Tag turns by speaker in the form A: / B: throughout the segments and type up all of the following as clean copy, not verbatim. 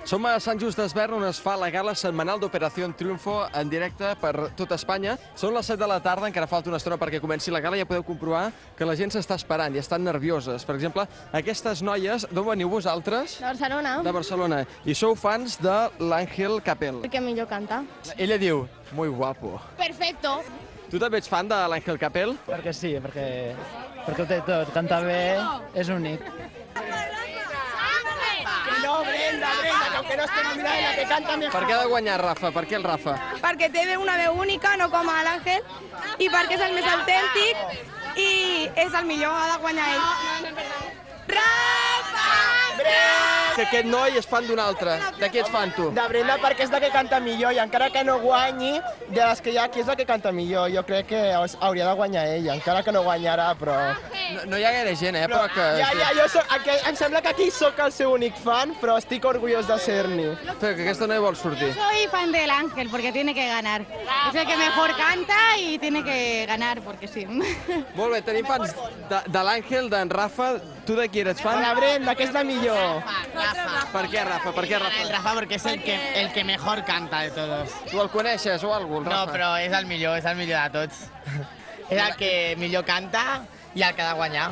A: Som a Sant Just d'Esvern, on es fa la gala setmanal d'Operació Triunfo en directe per tot Espanya. Són les 7 de la tarda, encara falta una estona perquè comenci la gala i ja podeu comprovar que la gent s'està esperant i estan nervioses. Per exemple, aquestes noies, d'on veniu vosaltres?
B: De Barcelona.
A: De Barcelona. I sou fans de l'Àngel Capel.
B: El que millor canta.
A: Ella diu, muy guapo.
B: Perfecto.
A: Tu també ets fan de l'Àngel Capel?
C: Perquè sí, perquè ho té tot. Canta bé, és únic.
D: No, Brenda, que aunque no esté nominada, la que canta mejor.
A: Per què ha de guanyar Rafa? Per què el Rafa?
E: Perquè té una veu única, no com l'Àngel, i perquè és el més autèntic i és el millor, ha de guanyar ell. Rafa!
A: Que aquest noi és fan d'un altre. De qui ets fan, tu?
D: De Brenda perquè és la que canta millor i encara que no guanyi, de les que hi ha aquí és la que canta millor. Jo crec que hauria de guanyar ella, encara que no guanyarà, però...
A: No hi ha gaire gent, però que...
D: Em sembla que aquí sóc el seu únic fan, però estic orgullós de ser-n'hi.
A: Però que aquesta noia vol sortir.
F: Soy fan del Ángel porque tiene que ganar. Es el que mejor canta y tiene que ganar porque sí.
A: Molt bé, tenim fans de l'Àngel, d'en Rafa. Tu de qui eres fan?
D: La Brenda, que és la millor.
A: Per què Rafa? Per què Rafa?
G: El Rafa porque es el que mejor canta de todos.
A: Tu el coneixes o alguna cosa,
G: No, però és el millor de tots. És el que millor canta i el que ha de guanyar.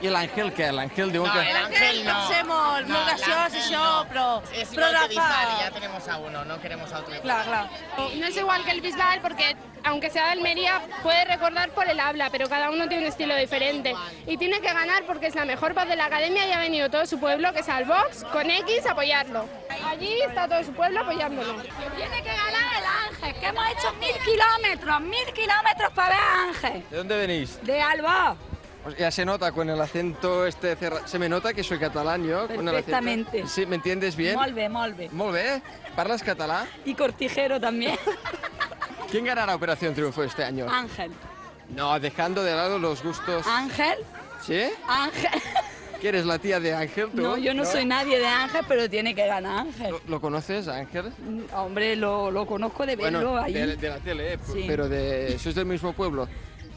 A: I l'Àngel què? L'Àngel diuen que...
G: L'Àngel no.
E: Pot ser molt graciós, això, però
G: igual que Bisbal y ya tenemos a uno, no queremos a otro.
E: Clar.
H: No es igual que el Bisbal porque, aunque sea de Almería, puede recordar por el habla, pero cada uno tiene un estilo diferente. Y tiene que ganar porque es la mejor voz de la academia y ha venido todo su pueblo, que es al Vox, con X, a apoyarlo. Allí está todo su pueblo apoyándolo.
F: Tiene que ganar el Ángel, que hemos hecho 1000 kilómetros para ver a Ángel.
A: ¿De dónde venís?
F: De Alba.
A: Pues ya se nota con el acento este cerrado. Se me nota que soy catalán yo. Con el acento.
F: Perfectamente.
A: Sí, ¿me entiendes bien?
F: Molt bé.
A: Molt bé. ¿Parlas catalán?
F: Y Cortijero también.
A: ¿Quién ganará Operación Triunfo este año?
F: Ángel.
A: No, dejando de lado los gustos.
F: Ángel.
A: ¿Sí?
F: Ángel.
A: ¿Que eres la tía de Ángel, tú?
F: No, yo no soy nadie de Ángel, pero tiene que ganar Ángel.
A: ¿Lo conoces, Ángel?
F: Hombre, lo conozco de verlo
A: Bueno,
F: ahí.
A: de la tele,
F: Sí.
A: pero ¿sois del mismo pueblo?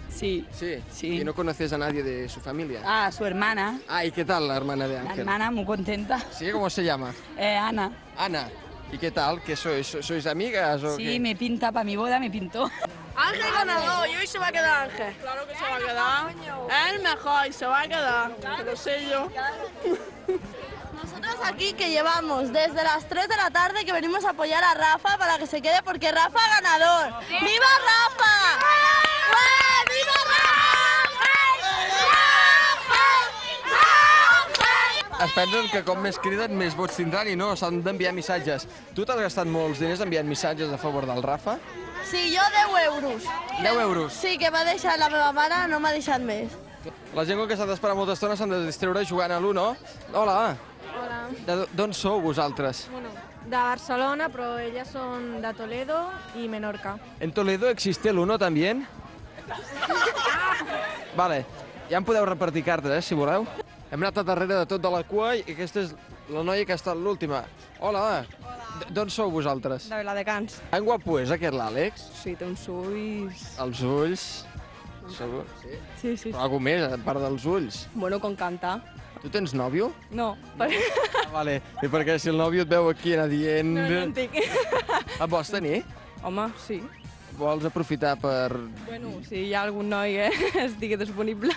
F: Sí.
A: Sí. ¿Y no conoces a nadie de su familia?
F: Ah, su hermana.
A: Ah, ¿y qué tal la hermana de
F: La
A: Ángel?
F: hermana muy contenta.
A: ¿Sí? ¿Cómo se llama?
F: Ana.
A: Ana. ¿Y qué tal? ¿Qué sois? ¿Sois amigas o
F: Sí,
A: qué?
F: me pinta para mi boda, me pintó.
E: Ángel ganador, y hoy se va a quedar Ángel. Claro que se va a quedar. Es el mejor y se va a quedar. Lo sé yo.
B: Nosotros aquí que llevamos desde las 3 de la tarde que venimos a apoyar a Rafa para que se quede porque Rafa ganador. ¡Viva Rafa! ¡Viva Rafa!
A: Es pensen que com més criden, més vots tindran i no, s'han d'enviar missatges. Tu t'has gastat molts diners enviant missatges a favor del Rafa?
B: Sí, jo 10 euros.
A: 10 euros.
B: Sí, que m'ha deixat la meva mare, no m'ha deixat més.
A: La gent que s'ha d'esperar molta estona s'han de distreure jugant a l'Uno. Hola.
E: Hola.
A: D'on sou vosaltres?
E: Bueno, de Barcelona, però elles són de Toledo i Menorca.
A: ¿En Toledo existe el Uno también? Vale, ja em podeu repartir cartes, si voleu. Hem anat a darrere de tot de la cua i aquesta és la noia que ha estat l'última. Hola. D'on sou vosaltres?
E: De Viladecans.
A: En guapo és aquest l'Àlex?
E: Sí, té uns ulls...
A: Els ulls... Segur? Sí.
E: Sí.
A: Però alguna més, a part dels ulls.
E: Bueno, com canta.
A: Tu tens nòvio?
E: No,
A: Ah, vale. I perquè si el nòvio et veu aquí anar dient...
E: no en tinc.
A: Et vols tenir?
E: Home, sí.
A: Vols aprofitar per...
E: Bueno, si hi ha algun noi que estigui disponible.